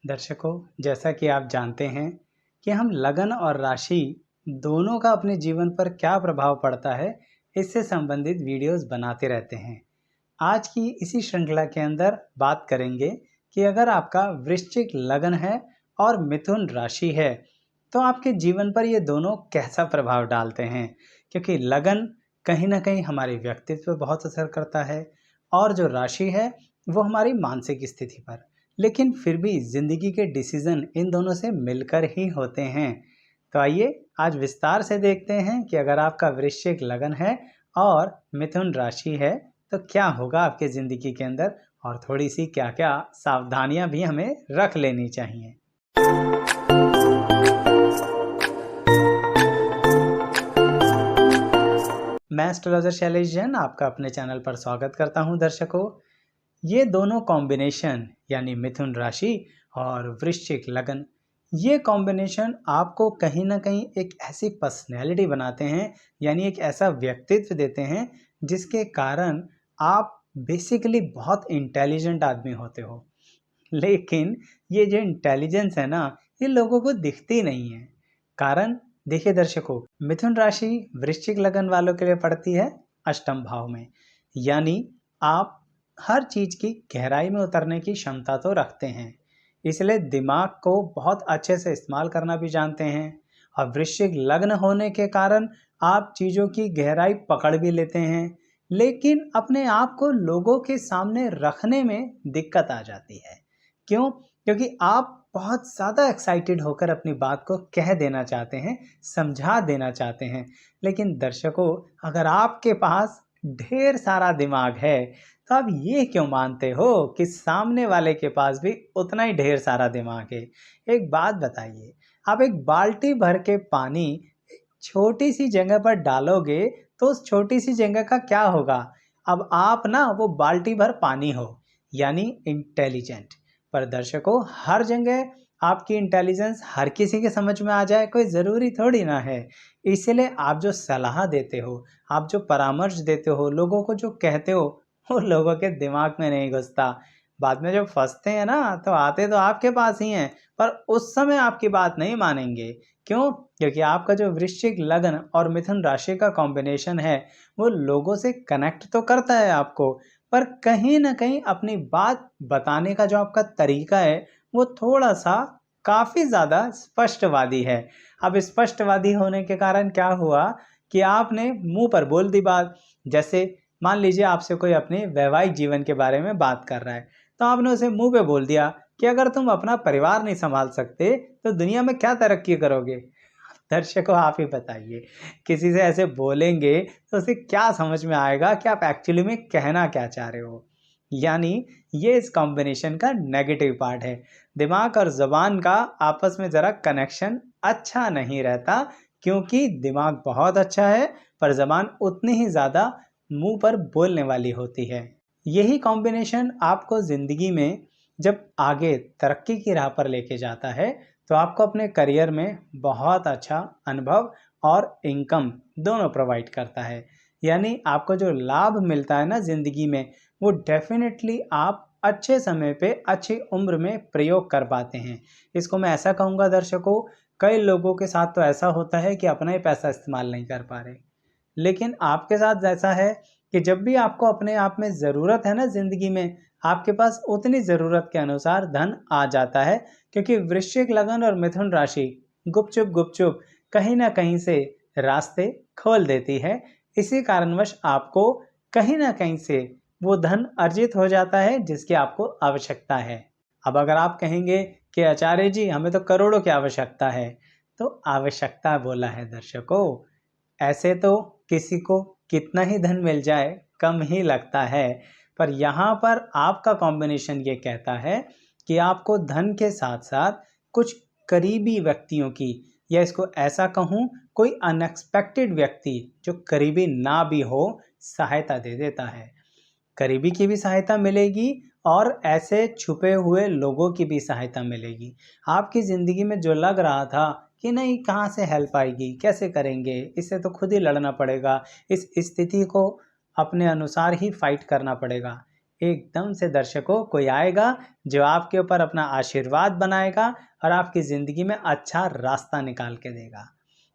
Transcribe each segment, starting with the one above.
दर्शकों, जैसा कि आप जानते हैं कि हम लगन और राशि दोनों का अपने जीवन पर क्या प्रभाव पड़ता है, इससे संबंधित वीडियोस बनाते रहते हैं। आज की इसी श्रृंखला के अंदर बात करेंगे कि अगर आपका वृश्चिक लगन है और मिथुन राशि है, तो आपके जीवन पर ये दोनों कैसा प्रभाव डालते हैं। क्योंकि लगन कहीं ना कहीं हमारे व्यक्तित्व पर बहुत असर करता है और जो राशि है वो हमारी मानसिक स्थिति पर। लेकिन फिर भी जिंदगी के डिसीजन इन दोनों से मिलकर ही होते हैं। तो आइए आज विस्तार से देखते हैं कि अगर आपका वृश्चिक लगन है और मिथुन राशि है तो क्या होगा आपके ज़िंदगी के अंदर, और थोड़ी सी क्या क्या सावधानियां भी हमें रख लेनी चाहिए। मैं एस्ट्रोलॉजर शैलेश जैन आपका अपने चैनल पर स्वागत करता हूं। दर्शकों, ये दोनों कॉम्बिनेशन यानी मिथुन राशि और वृश्चिक लगन, ये कॉम्बिनेशन आपको कहीं ना कहीं एक ऐसी पर्सनैलिटी बनाते हैं, यानी एक ऐसा व्यक्तित्व देते हैं जिसके कारण आप बेसिकली बहुत इंटेलिजेंट आदमी होते हो। लेकिन ये जो इंटेलिजेंस है ना, ये लोगों को दिखती नहीं है। कारण देखिए दर्शकों, मिथुन राशि वृश्चिक लगन वालों के लिए पड़ती है अष्टम भाव में। यानी आप हर चीज की गहराई में उतरने की क्षमता तो रखते हैं, इसलिए दिमाग को बहुत अच्छे से इस्तेमाल करना भी जानते हैं। और वृश्चिक लग्न होने के कारण आप चीजों की गहराई पकड़ भी लेते हैं, लेकिन अपने आप को लोगों के सामने रखने में दिक्कत आ जाती है। क्यों? क्योंकि आप बहुत ज़्यादा एक्साइटेड होकर अपनी बात को कह देना चाहते हैं, समझा देना चाहते हैं। लेकिन दर्शकों, अगर आपके पास ढेर सारा दिमाग है तो आप ये क्यों मानते हो कि सामने वाले के पास भी उतना ही ढेर सारा दिमाग है। एक बात बताइए, आप एक बाल्टी भर के पानी छोटी सी जगह पर डालोगे तो उस छोटी सी जगह का क्या होगा। अब आप ना वो बाल्टी भर पानी हो, यानी इंटेलिजेंट। पर दर्शकों, हर जगह आपकी इंटेलिजेंस हर किसी के समझ में आ जाए कोई ज़रूरी थोड़ी ना है। इसलिए आप जो सलाह देते हो, आप जो परामर्श देते हो, लोगों को जो कहते हो, वो लोगों के दिमाग में नहीं घुसता। बाद में जब फंसते हैं ना, तो आते तो आपके पास ही हैं, पर उस समय आपकी बात नहीं मानेंगे। क्यों? क्योंकि आपका जो वृश्चिक लगन और मिथुन राशि का कॉम्बिनेशन है, वो लोगों से कनेक्ट तो करता है आपको, पर कहीं ना कहीं अपनी बात बताने का जो आपका तरीका है वो थोड़ा सा काफ़ी ज़्यादा स्पष्टवादी है। अब स्पष्टवादी होने के कारण क्या हुआ कि आपने मुंह पर बोल दी बात। जैसे मान लीजिए आपसे कोई अपने वैवाहिक जीवन के बारे में बात कर रहा है, तो आपने उसे मुंह पे बोल दिया कि अगर तुम अपना परिवार नहीं संभाल सकते तो दुनिया में क्या तरक्की करोगे। दर्शकों, आप ही बताइए, किसी से ऐसे बोलेंगे तो उसे क्या समझ में आएगा कि आप एक्चुअली में कहना क्या चाह रहे हो। यानी ये इस कॉम्बिनेशन का नेगेटिव पार्ट है। दिमाग और जबान का आपस में ज़रा कनेक्शन अच्छा नहीं रहता, क्योंकि दिमाग बहुत अच्छा है पर जबान उतनी ही ज़्यादा मुंह पर बोलने वाली होती है। यही कॉम्बिनेशन आपको ज़िंदगी में जब आगे तरक्की की राह पर लेके जाता है, तो आपको अपने करियर में बहुत अच्छा अनुभव और इनकम दोनों प्रोवाइड करता है। यानी आपको जो लाभ मिलता है ना ज़िंदगी में, वो डेफिनेटली आप अच्छे समय पे अच्छी उम्र में प्रयोग कर पाते हैं। इसको मैं ऐसा कहूँगा दर्शकों, कई लोगों के साथ तो ऐसा होता है कि अपना ही पैसा इस्तेमाल नहीं कर पा रहे, लेकिन आपके साथ ऐसा है कि जब भी आपको अपने आप में ज़रूरत है ना ज़िंदगी में, आपके पास उतनी ज़रूरत के अनुसार धन आ जाता है। क्योंकि वृश्चिक लगन और मिथुन राशि गुपचुप गुपचुप कहीं ना कहीं से रास्ते खोल देती है। इसी कारणवश आपको कहीं ना कहीं से वो धन अर्जित हो जाता है जिसकी आपको आवश्यकता है। अब अगर आप कहेंगे कि आचार्य जी, हमें तो करोड़ों की आवश्यकता है, तो आवश्यकता बोला है दर्शकों, ऐसे तो किसी को कितना ही धन मिल जाए कम ही लगता है। पर यहाँ पर आपका कॉम्बिनेशन ये कहता है कि आपको धन के साथ साथ कुछ करीबी व्यक्तियों की, या इसको ऐसा कहूँ, कोई अनएक्सपेक्टेड व्यक्ति जो करीबी ना भी हो, सहायता दे देता है। करीबी की भी सहायता मिलेगी और ऐसे छुपे हुए लोगों की भी सहायता मिलेगी। आपकी ज़िंदगी में जो लग रहा था कि नहीं कहाँ से हेल्प आएगी, कैसे करेंगे, इससे तो खुद ही लड़ना पड़ेगा, इस स्थिति को अपने अनुसार ही फाइट करना पड़ेगा, एकदम से दर्शकों कोई आएगा जो आपके ऊपर अपना आशीर्वाद बनाएगा और आपकी ज़िंदगी में अच्छा रास्ता निकाल के देगा,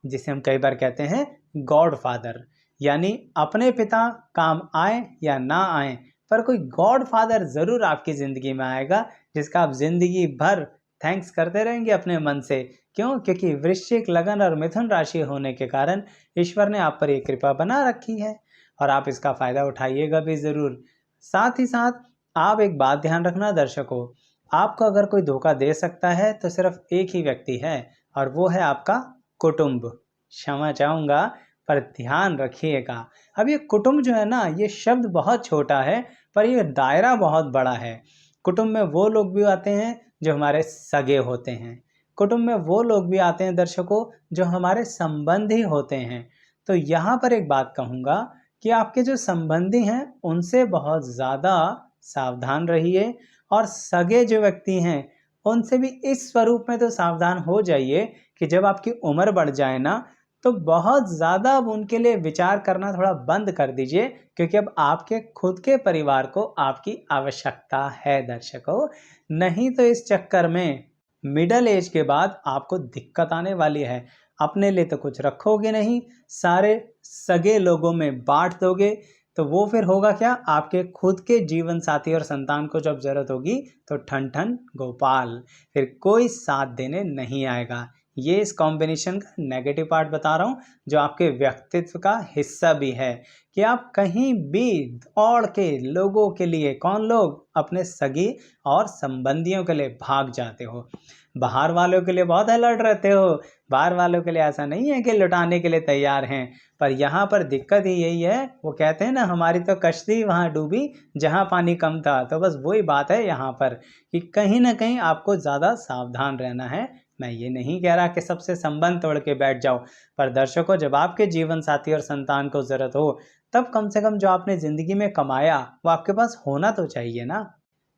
जिसे हम कई बार कहते हैं गॉड फादर। यानी अपने पिता काम आए या ना आए, पर कोई गॉड फादर ज़रूर आपकी ज़िंदगी में आएगा जिसका आप ज़िंदगी भर थैंक्स करते रहेंगे अपने मन से। क्यों? क्योंकि वृश्चिक, लगन और मिथुन राशि होने के कारण ईश्वर ने आप पर ये कृपा बना रखी है और आप इसका फ़ायदा उठाइएगा भी ज़रूर। साथ ही साथ आप एक बात ध्यान रखना दर्शकों, आपको अगर कोई धोखा दे सकता है तो सिर्फ एक ही व्यक्ति है और वो है आपका कुटुंब। क्षमा चाहूँगा पर ध्यान रखिएगा। अब ये कुटुंब जो है ना, ये शब्द बहुत छोटा है पर ये दायरा बहुत बड़ा है। कुटुंब में वो लोग भी आते हैं जो हमारे सगे होते हैं, कुटुंब में वो लोग भी आते हैं दर्शकों जो हमारे संबंधी होते हैं। तो यहाँ पर एक बात कहूँगा कि आपके जो संबंधी हैं उनसे बहुत ज़्यादा सावधान रहिए और सगे जो व्यक्ति हैं उनसे भी इस स्वरूप में तो सावधान हो जाइए कि जब आपकी उम्र बढ़ जाए ना, तो बहुत ज़्यादा अब उनके लिए विचार करना थोड़ा बंद कर दीजिए, क्योंकि अब आपके खुद के परिवार को आपकी आवश्यकता है दर्शकों। नहीं तो इस चक्कर में मिडल एज के बाद आपको दिक्कत आने वाली है। अपने लिए तो कुछ रखोगे नहीं, सारे सगे लोगों में बांट दोगे, तो वो फिर होगा क्या, आपके खुद के जीवन साथी और संतान को जब जरूरत होगी तो ठन ठन गोपाल, फिर कोई साथ देने नहीं आएगा। ये इस कॉम्बिनेशन का नेगेटिव पार्ट बता रहा हूँ, जो आपके व्यक्तित्व का हिस्सा भी है कि आप कहीं भी दौड़ के लोगों के लिए, कौन लोग, अपने सगी और संबंधियों के लिए भाग जाते हो। बाहर वालों के लिए बहुत अलर्ट रहते हो, बाहर वालों के लिए ऐसा नहीं है कि लुटाने के लिए तैयार हैं, पर यहाँ पर दिक्कत ही यही है। वो कहते हैं ना, हमारी तो कश्ती वहाँ डूबी जहाँ पानी कम था। तो बस वही बात है यहाँ पर कि कहीं ना कहीं आपको ज़्यादा सावधान रहना है। मैं ये नहीं कह रहा कि सबसे संबंध तोड़ के बैठ जाओ, पर दर्शकों जब आपके जीवन साथी और संतान को ज़रूरत हो तब कम से कम जो आपने ज़िंदगी में कमाया वो आपके पास होना तो चाहिए ना।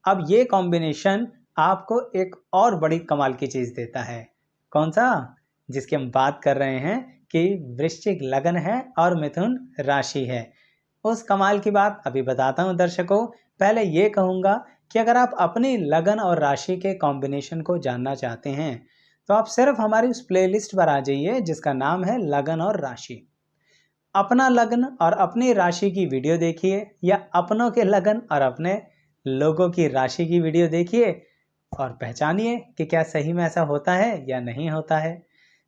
अब ये कॉम्बिनेशन आपको एक और बड़ी कमाल की चीज़ देता है। कौन सा? जिसकी हम बात कर रहे हैं कि वृश्चिक लगन है और मिथुन राशि है। उस कमाल की बात अभी बताता हूँ दर्शकों। पहले ये कहूँगा कि अगर आप अपनी लगन और राशि के कॉम्बिनेशन को जानना चाहते हैं तो आप सिर्फ हमारी उस प्लेलिस्ट पर आ जाइए जिसका नाम है लगन और राशि। अपना लगन और अपनी राशि की वीडियो देखिए, या अपनों के लगन और अपने लोगों की राशि की वीडियो देखिए और पहचानिए कि क्या सही में ऐसा होता है या नहीं होता है।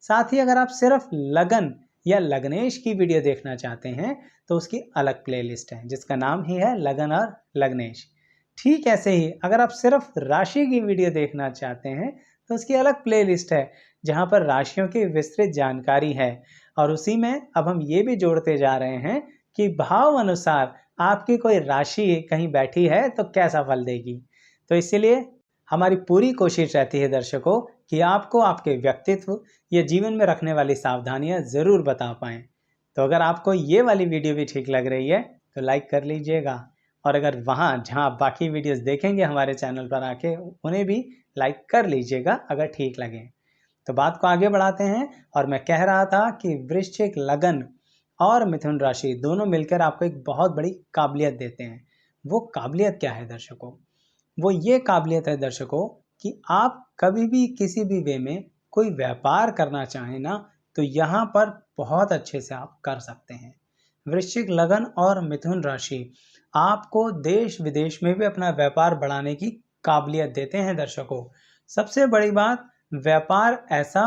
साथ ही अगर आप सिर्फ लगन या लग्नेश की वीडियो देखना चाहते हैं तो उसकी अलग प्लेलिस्ट है जिसका नाम ही है लगन और लग्नेश। ठीक ऐसे ही अगर आप सिर्फ राशि की वीडियो देखना चाहते हैं तो उसकी अलग प्लेलिस्ट है जहां पर राशियों की विस्तृत जानकारी है, और उसी में अब हम ये भी जोड़ते जा रहे हैं कि भाव अनुसार आपकी कोई राशि कहीं बैठी है तो कैसा फल देगी। तो इसीलिए हमारी पूरी कोशिश रहती है दर्शकों कि आपको आपके व्यक्तित्व या जीवन में रखने वाली सावधानियां ज़रूर बता पाएँ। तो अगर आपको ये वाली वीडियो भी ठीक लग रही है तो लाइक कर लीजिएगा, और अगर वहाँ जहाँ आप बाकी वीडियोस देखेंगे हमारे चैनल पर आके उन्हें भी लाइक कर लीजिएगा अगर ठीक लगे। तो बात को आगे बढ़ाते हैं, और मैं कह रहा था कि वृश्चिक लगन और मिथुन राशि दोनों मिलकर आपको एक बहुत बड़ी काबिलियत देते हैं। वो काबिलियत क्या है दर्शकों? वो ये काबिलियत है दर्शकों कि आप कभी भी किसी भी वे में कोई व्यापार करना चाहें ना, तो यहाँ पर बहुत अच्छे से आप कर सकते हैं। वृश्चिक लगन और मिथुन राशि आपको देश विदेश में भी अपना व्यापार बढ़ाने की काबिलियत देते हैं दर्शकों। सबसे बड़ी बात, व्यापार ऐसा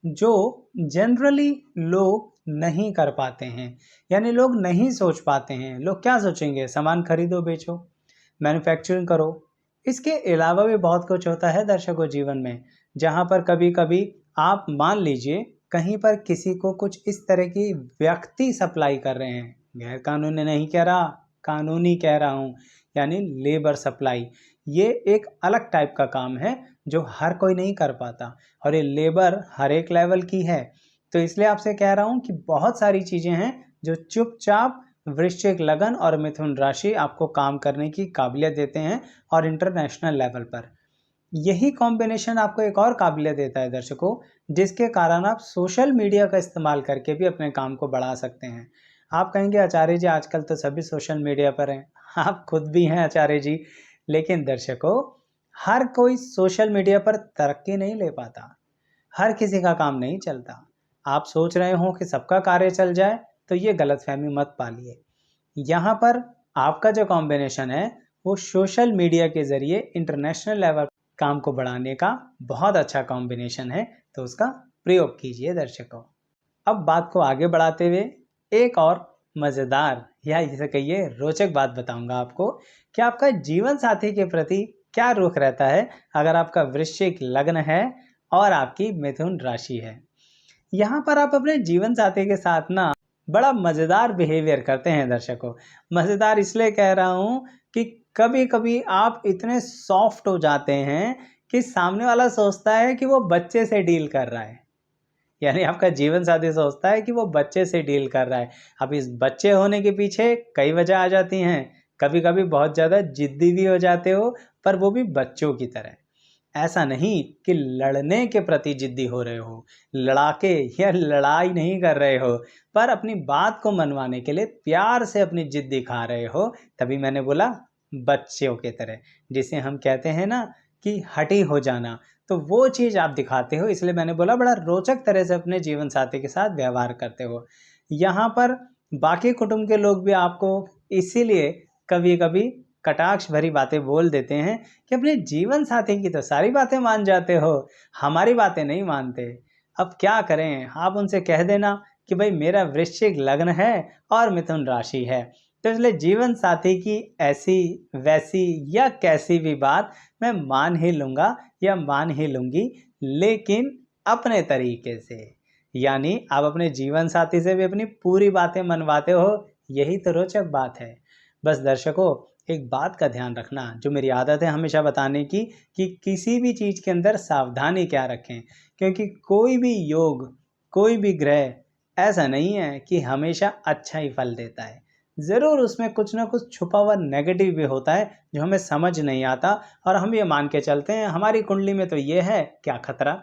जो जनरली लोग नहीं कर पाते हैं, यानी लोग नहीं सोच पाते हैं। लोग क्या सोचेंगे? सामान खरीदो बेचो, मैन्युफैक्चरिंग करो। इसके अलावा भी बहुत कुछ होता है दर्शकों जीवन में, जहाँ पर कभी कभी आप मान लीजिए कहीं पर किसी को कुछ इस तरह की व्यक्ति सप्लाई कर रहे हैं, गैर कानूनी नहीं कह रहा, कानूनी कह रहा हूँ, यानी लेबर सप्लाई। ये एक अलग टाइप का काम है जो हर कोई नहीं कर पाता, और ये लेबर हर एक लेवल की है। तो इसलिए आपसे कह रहा हूँ कि बहुत सारी चीज़ें हैं जो चुपचाप वृश्चिक लगन और मिथुन राशि आपको काम करने की काबिलियत देते हैं, और इंटरनेशनल लेवल पर। यही कॉम्बिनेशन आपको एक और काबिलियत देता है दर्शकों, जिसके कारण आप सोशल मीडिया का इस्तेमाल करके भी अपने काम को बढ़ा सकते हैं। आप कहेंगे आचार्य जी आजकल तो सभी सोशल मीडिया पर हैं। आप खुद भी हैं आचार्य जी। लेकिन दर्शकों, हर कोई सोशल मीडिया पर तरक्की नहीं ले पाता, हर किसी का काम नहीं चलता। आप सोच रहे हो कि सबका कार्य चल जाए, तो ये गलतफहमी मत पालिए। यहाँ पर आपका जो कॉम्बिनेशन है वो सोशल मीडिया के ज़रिए इंटरनेशनल लेवल काम को बढ़ाने का बहुत अच्छा कॉम्बिनेशन है, तो उसका प्रयोग कीजिए दर्शकों। अब बात को आगे बढ़ाते हुए एक और मज़ेदार या इसे कहिए रोचक बात बताऊंगा आपको कि आपका जीवन साथी के प्रति क्या रुख रहता है अगर आपका वृश्चिक लग्न है और आपकी मिथुन राशि है। यहाँ पर आप अपने जीवन साथी के साथ ना बड़ा मज़ेदार बिहेवियर करते हैं दर्शकों। मज़ेदार इसलिए कह रहा हूँ कि कभी कभी आप इतने सॉफ्ट हो जाते हैं कि सामने वाला सोचता है कि वो बच्चे से डील कर रहा है, यानी आपका जीवन साथी सोचता है कि वो बच्चे से डील कर रहा है। अब इस बच्चे होने के पीछे कई वजह आ जाती हैं। कभी कभी बहुत ज़्यादा जिद्दी भी हो जाते हो, पर वो भी बच्चों की तरह। ऐसा नहीं कि लड़ने के प्रति जिद्दी हो रहे हो, लड़ाके या लड़ाई नहीं कर रहे हो, पर अपनी बात को मनवाने के लिए प्यार से अपनी जिद दिखा रहे हो। तभी मैंने बोला बच्चों की तरह, जिसे हम कहते हैं ना कि हठी हो जाना, तो वो चीज़ आप दिखाते हो। इसलिए मैंने बोला बड़ा रोचक तरह से अपने जीवन साथी के साथ व्यवहार करते हो। यहाँ पर बाकी कुटुंब के लोग भी आपको इसीलिए कभी कभी कटाक्ष भरी बातें बोल देते हैं कि अपने जीवन साथी की तो सारी बातें मान जाते हो, हमारी बातें नहीं मानते। अब क्या करें, आप उनसे कह देना कि भाई मेरा वृश्चिक लग्न है और मिथुन राशि है, तो इसलिए जीवन साथी की ऐसी वैसी या कैसी भी बात मैं मान ही लूँगा या मान ही लूँगी, लेकिन अपने तरीके से। यानी आप अपने जीवन साथी से भी अपनी पूरी बातें मनवाते हो, यही तो रोचक बात है। बस दर्शकों, एक बात का ध्यान रखना, जो मेरी आदत है हमेशा बताने की, कि किसी भी चीज़ के अंदर सावधानी क्या रखें, क्योंकि कोई भी योग, कोई भी ग्रह ऐसा नहीं है कि हमेशा अच्छा ही फल देता है। ज़रूर उसमें कुछ ना कुछ छुपा हुआ नेगेटिव भी होता है जो हमें समझ नहीं आता, और हम ये मान के चलते हैं हमारी कुंडली में तो ये है, क्या खतरा।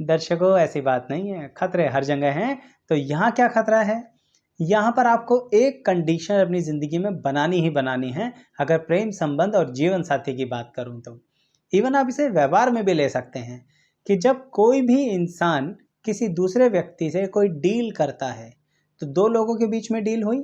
दर्शकों, ऐसी बात नहीं है, खतरे हर जगह हैं। तो यहाँ क्या खतरा है, यहाँ पर आपको एक कंडीशन अपनी ज़िंदगी में बनानी ही बनानी है। अगर प्रेम संबंध और जीवन साथी की बात करूँ तो इवन आप इसे व्यवहार में भी ले सकते हैं कि जब कोई भी इंसान किसी दूसरे व्यक्ति से कोई डील करता है, तो दो लोगों के बीच में डील हुई।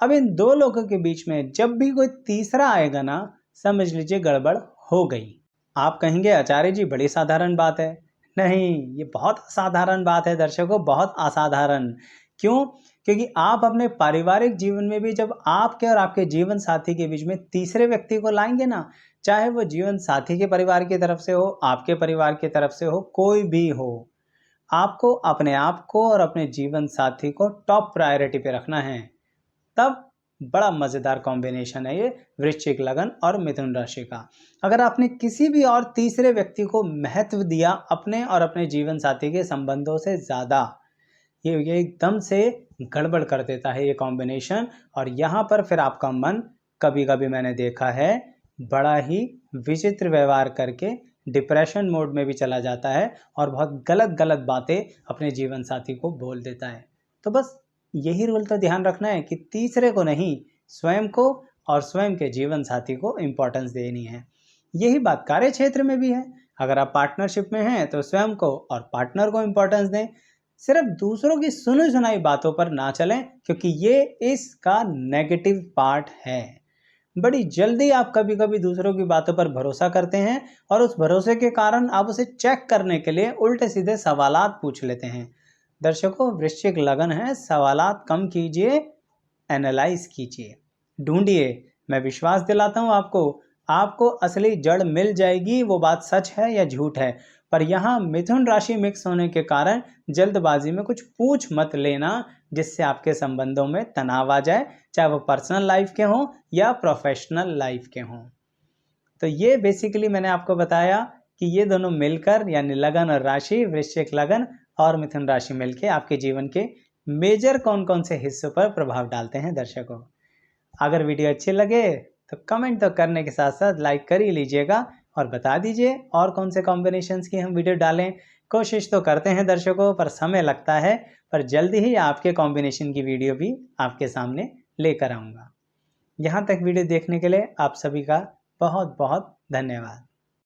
अब इन दो लोगों के बीच में जब भी कोई तीसरा आएगा ना, समझ लीजिए गड़बड़ हो गई। आप कहेंगे आचार्य जी बड़ी साधारण बात है। नहीं, ये बहुत असाधारण बात है दर्शकों, बहुत असाधारण। क्यों? क्योंकि आप अपने पारिवारिक जीवन में भी जब आपके और आपके जीवन साथी के बीच में तीसरे व्यक्ति को लाएंगे ना, चाहे वो जीवन साथी के परिवार की तरफ से हो, आपके परिवार की तरफ से हो, कोई भी हो, आपको अपने आप को और अपने जीवन साथी को टॉप प्रायोरिटी पे रखना है। तब बड़ा मज़ेदार कॉम्बिनेशन है ये वृश्चिक लग्न और मिथुन राशि का। अगर आपने किसी भी और तीसरे व्यक्ति को महत्व दिया अपने और अपने जीवन साथी के संबंधों से ज़्यादा, ये एकदम से गड़बड़ कर देता है ये कॉम्बिनेशन। और यहाँ पर फिर आपका मन कभी कभी मैंने देखा है बड़ा ही विचित्र व्यवहार करके डिप्रेशन मोड में भी चला जाता है और बहुत गलत गलत बातें अपने जीवन साथी को बोल देता है। तो बस यही रूल तो ध्यान रखना है कि तीसरे को नहीं, स्वयं को और स्वयं के जीवन साथी को इम्पोर्टेंस देनी है। यही बात कार्य क्षेत्र में भी है। अगर आप पार्टनरशिप में हैं तो स्वयं को और पार्टनर को इम्पोर्टेंस दें, सिर्फ दूसरों की सुनी सुनाई बातों पर ना चलें, क्योंकि ये इसका नेगेटिव पार्ट है। बड़ी जल्दी आप कभी कभी दूसरों की बातों पर भरोसा करते हैं और उस भरोसे के कारण आप उसे चेक करने के लिए उल्टे सीधे सवालात पूछ लेते हैं। दर्शकों, वृश्चिक लगन है, सवालात कम कीजिए, एनालाइज कीजिए, ढूंढिए। मैं विश्वास दिलाता हूँ आपको असली जड़ मिल जाएगी, वो बात सच है या झूठ है। पर यहाँ मिथुन राशि मिक्स होने के कारण जल्दबाजी में कुछ पूछ मत लेना, जिससे आपके संबंधों में तनाव आ जाए, चाहे वो पर्सनल लाइफ के हों या प्रोफेशनल लाइफ के हों। तो ये बेसिकली मैंने आपको बताया कि ये दोनों मिलकर, यानी लगन और राशि, वृश्चिक लगन और मिथुन राशि मिलके आपके जीवन के मेजर कौन कौन से हिस्सों पर प्रभाव डालते हैं। दर्शकों, अगर वीडियो अच्छी लगे तो कमेंट तो करने के साथ साथ लाइक कर ही लीजिएगा और बता दीजिए और कौन से कॉम्बिनेशंस की हम वीडियो डालें। कोशिश तो करते हैं दर्शकों, पर समय लगता है, पर जल्दी ही आपके कॉम्बिनेशन की वीडियो भी आपके सामने लेकर आऊँगा। यहाँ तक वीडियो देखने के लिए आप सभी का बहुत बहुत धन्यवाद।